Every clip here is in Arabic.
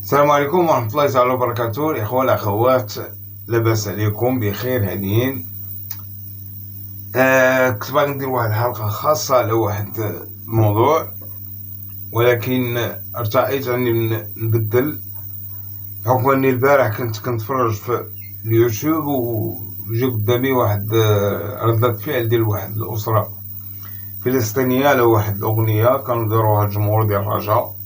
السلام عليكم ورحمة الله تعالى وبركاته. الإخوة الأخوات، لاباس عليكم؟ بخير هانيين. كنت باغي ندير واحد الحلقة خاصة على واحد الموضوع، ولكن ارتأيت أني نبدل، بحكم أني البارح كنت كنتفرج في اليوتيوب وجا قدامي واحد ردة فعل ديال واحد الأسرة فلسطينية على واحد الأغنية كانوا داروها الجمهور ديال الرجاء.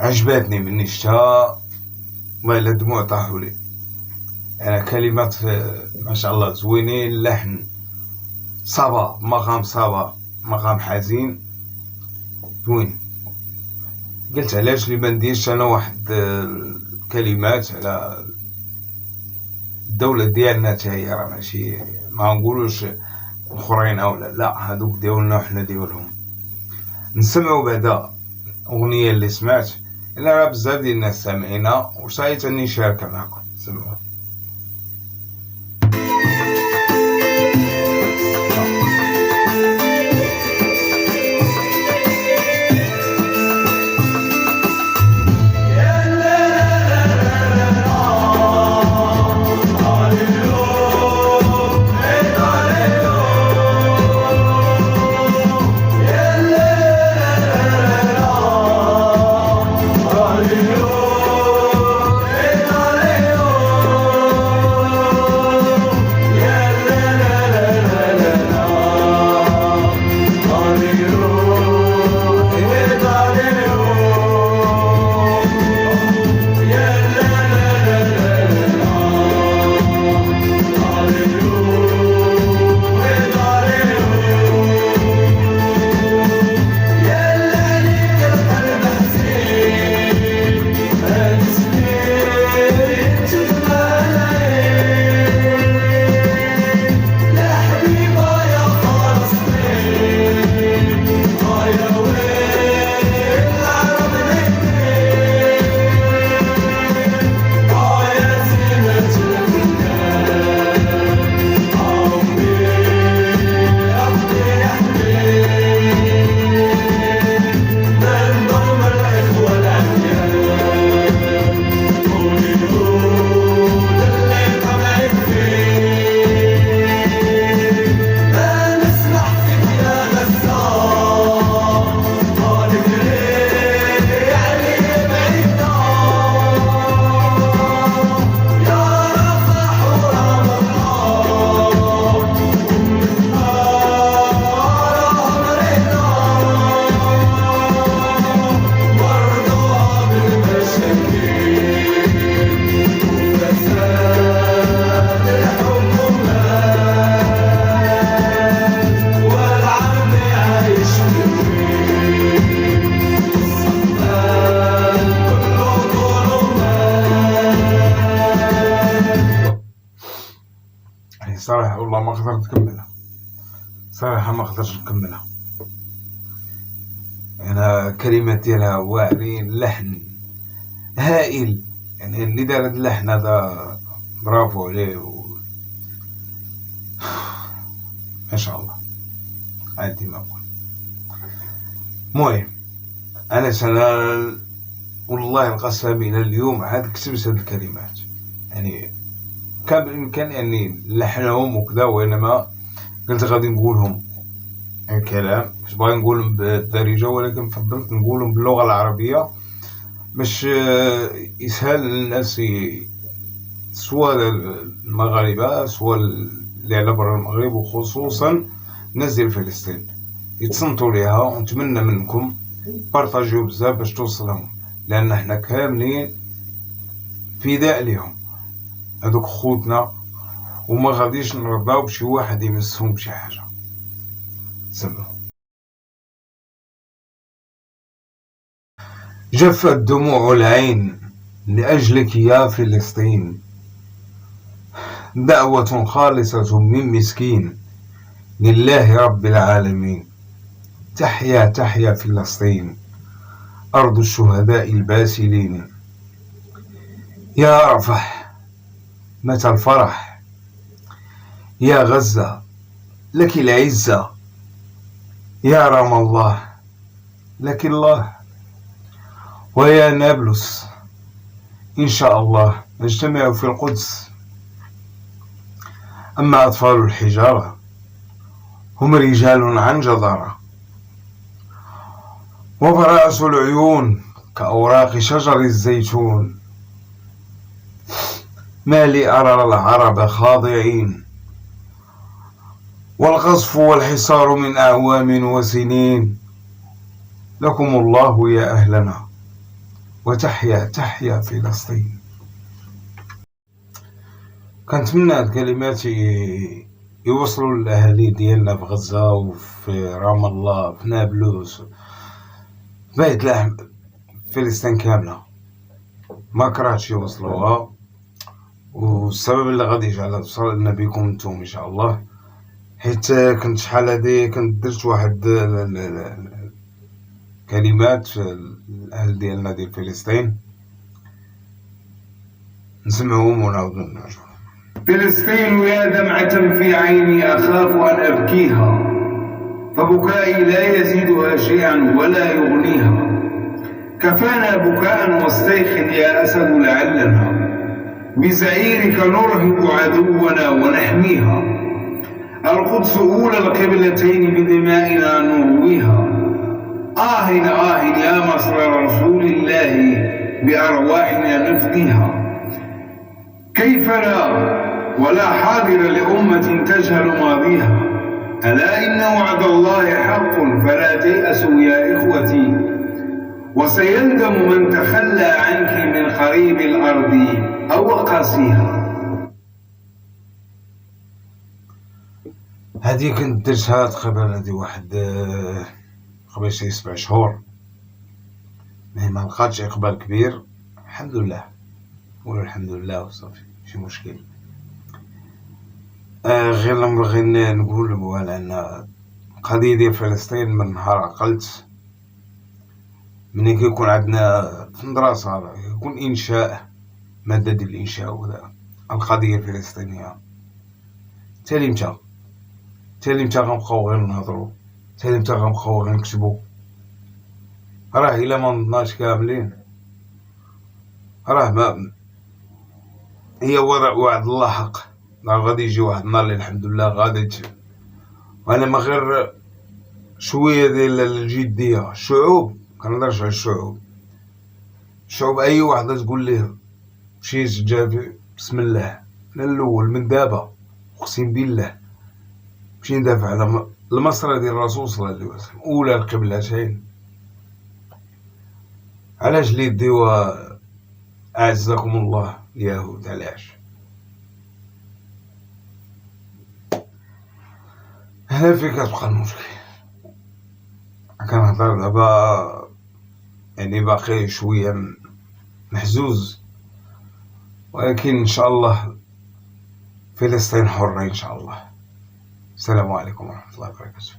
عجباتني مني شتا، والله إلا دموع طاحوا لي. كلمات ما شاء الله زوينين، اللحن صبا، مقام صبا، مقام حزين زوين. قلت علاش لي ما نديرش انا واحد الكلمات على الدولة ديالنا حتى هي، راه ماشي ما نقولوش الاخرين اولا لا، هادوك ديالنا وحنا ديالهم. نسمعوا بعدا اغنية اللي سمعت، الا راه بزاف ديال الناس سامعينها وشايت اني نشاركها معكم. سمعوا. صراحة والله ما قدرت نكملها، صراحة ما قدرتش نكملها. أنا كلمات ديالها واعرين، لحن هائل، يعني اللي دار هاد اللحن هذا برافو عليه ما شاء الله، عادي ما نقول. المهم أنا والله القسم بالله اليوم عاد كتبت هاد الكلمات، يعني كان بالإمكان يعني نلحنهم وكذا، وإنما قلت غادي نقولهم الكلام، مش باغي نقولهم بالدارجة، ولكن فضلت نقولهم باللغة العربية باش يسهل للناس، سواء المغاربة سواء اللي على برا المغرب، وخصوصا الناس ديال فلسطين يتصنتوا ليها. ونتمنى منكم بارطاجيو بزاف باش توصلهم، لأن احنا كاملين فداء ليهم، هادوك خوتنا، وما غاديش نرضاو بشي واحد يمسهم بشي حاجة. سمعوا. جفت دموع العين لأجلك يا فلسطين، دعوة خالصة من مسكين لله رب العالمين. تحيا تحيا فلسطين، أرض الشهداء الباسلين. يا رفح متى الفرح، يا غزة لك العزة، يا رام الله لك الله. ويا نابلس إن شاء الله نجتمع في القدس. أما أطفال الحجارة هم رجال عن جدارة، وبراءة العيون كأوراق شجر الزيتون. ما لي أرى العرب خاضعين، والقصف والحصار من أعوام وسنين. لكم الله يا أهلنا، وتحيا تحيا فلسطين. كنتمنى هاد الكلمات يوصلوا للأهالي ديالنا في غزة وفي رام الله في نابلس في بيت لحم فلسطين كاملة. ما كرهتش يوصلوها، والسبب اللي غادي يجعلها توصل لنا بكم نتوما ان شاء الله، حيت كنت شحال هادي كنت درت واحد كلمات في الاهل ديالنا ديال فلسطين، نسمعوهم ونعاودو نرجعو. فلسطين يا دمعة في عيني أخاف أن أبكيها، فبكائي لا يزيدها شيئا ولا يغنيها. كفانا بكاء واستيقظ يا أسد لعلنا بزعيرك نرهب عدونا ونحميها. القدس أولى القبلتين بدمائنا نرويها. آه يا مصر رسول الله بأرواحنا نفديها. كيف لا ولا حاضر لأمة تجهل ماضيها. ألا إن وعد الله حق فلا تيأسوا يا إخوتي، وسيندم من تخلى عنك من قريب الأرض أو قاسيها. هذه كنت درتها تقريبا هذه واحد قبل شي 7 شهور، ما لقاتش إقبال كبير. الحمد لله، نقول الحمد لله وصافي، ماشي مشكل. غير نبغي نقول على أن القضية ديال فلسطين من نهار عقلت، ملي كيكون عندنا في المدرسة يكون إنشاء مادة ديال الإنشاء ولا القضية الفلسطينية، تالي متى غنبقاو غير نهضرو، تالي متى غنبقاو غير نكتبو. راه إلا ما نضناش كاملين، راه ما هي وعد الله حق. راه غادي يجي واحد النهار اللي الحمد لله غادي وانا ما غير شويه ديال الجديه. الشعوب كنهضرش على الشعوب اي وحده تقول ليه شي جا بسم الله من الاول من دابا، اقسم بالله مشي ندافع على المسرى ديال الرسول صلى الله عليه وسلم، اولى القبلتين. علاش اللي يديوها اعزكم الله اليهود؟ علاش؟ هنا فين كتبقى المشكل. كنهضر دابا يعني باقي شويه محزوز، ولكن ان شاء الله فلسطين حرة ان شاء الله. السلام عليكم ورحمة الله وبركاته.